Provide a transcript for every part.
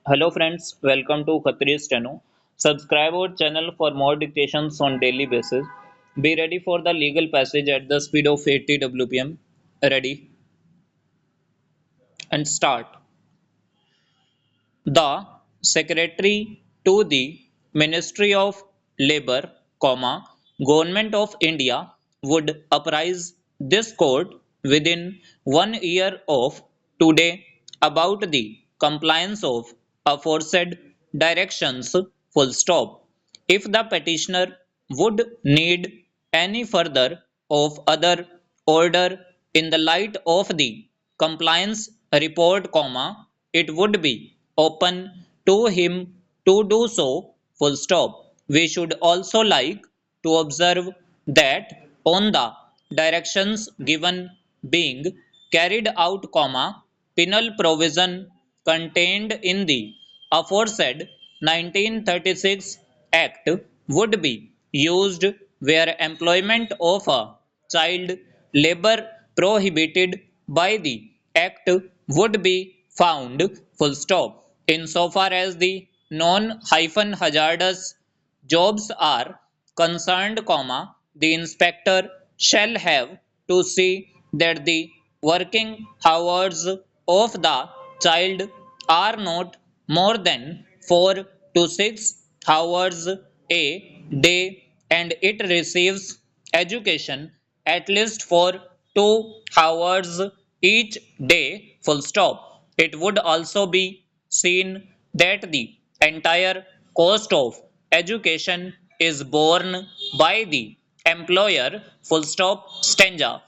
Hello friends, welcome to Khatri Steno. Subscribe our channel for more dictations on daily basis. Be ready for the legal passage at the speed of 80 WPM. Ready and start. The Secretary to the Ministry of Labour, Government of India would apprise this court within 1 year of today about the compliance of aforesaid directions full stop. If the petitioner would need any further of other order in the light of the compliance report, it would be open to him to do so full stop. We should also like to observe that on the directions given being carried out, penal provision contained in the aforesaid 1936 Act would be used where employment of a child labor prohibited by the Act would be found full stop. Insofar as the non-hazardous jobs are concerned, the inspector shall have to see that the working hours of the child are not more than 4 to 6 hours a day and it receives education at least for 2 hours each day full stop. It would also be seen that the entire cost of education is borne by the employer full stop stanza.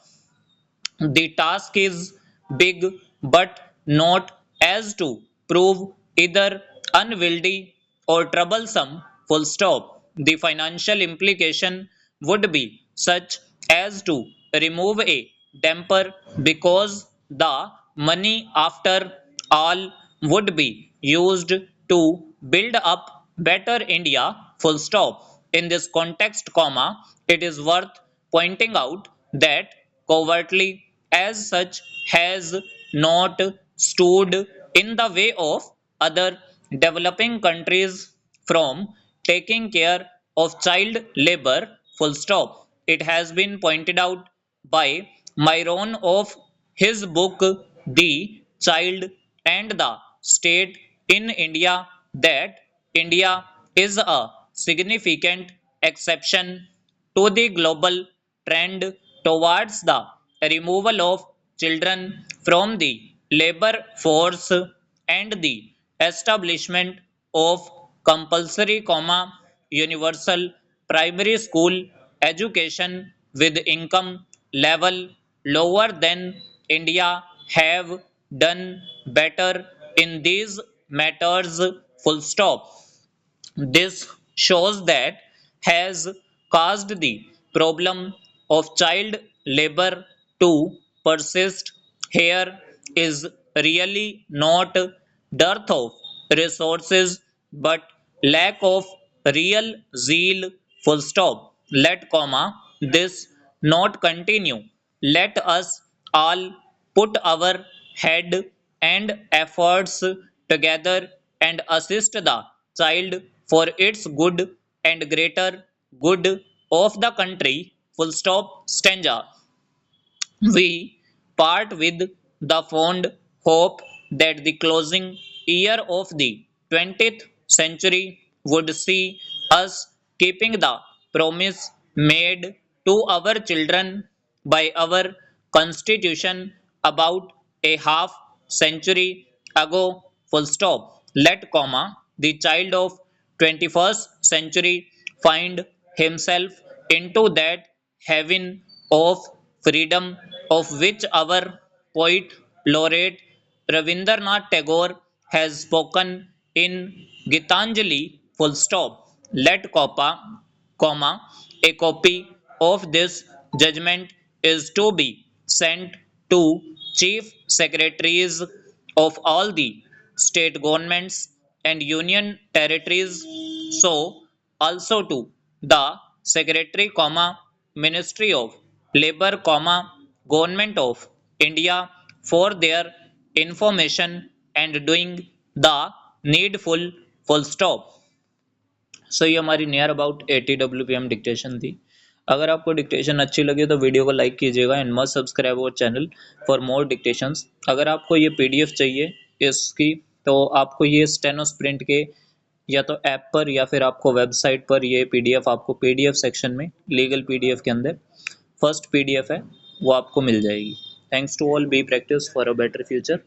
The task is big but not as to prove either unwieldy or troublesome full stop. The financial implication would be such as to remove a damper because the money after all would be used to build up better India full stop. In this context, it is worth pointing out that covertly as such has not stood in the way of other developing countries from taking care of child labor full stop. It has been pointed out by Myron of his book The Child and the State in India that India is a significant exception to the global trend towards the removal of children from the labor force and the establishment of compulsory, universal primary school education with income level lower than India have done better in these matters full stop. This shows that has caused the problem of child labor to persist. Here is really not dearth of resources but lack of real zeal full stop. Let this not continue. Let us all put our head and efforts together and assist the child for its good and greater good of the country. Full stop stanza. We part with the fond hope that the closing year of the 20th century would see us keeping the promise made to our children by our constitution about a half century ago. Full stop. Let the child of 21st century find himself into that heaven of freedom of which our poet laureate Ravindranath Tagore has spoken in Gitanjali. Full stop. Let a copy of this judgment is to be sent to chief secretaries of all the state governments and union territories, so also to the secretary, Ministry of Labor, Government of India for their information and doing the needful full stop. So ये हमारी near about 80 WPM dictation थी। अगर आपको dictation अच्छी लगे तो video को like कीजिएगा and must subscribe our channel for more dictations. अगर आपको ये PDF चाहिए इसकी, तो आपको ये स्टेनो स्प्रिंट के या तो ऐप पर या फिर आपको वेबसाइट पर ये PDF आपको PDF सेक्शन में लीगल PDF के अंदर फर्स्ट PDF है वो आपको मिल जाएगी। Thanks to all, be practice for a better future.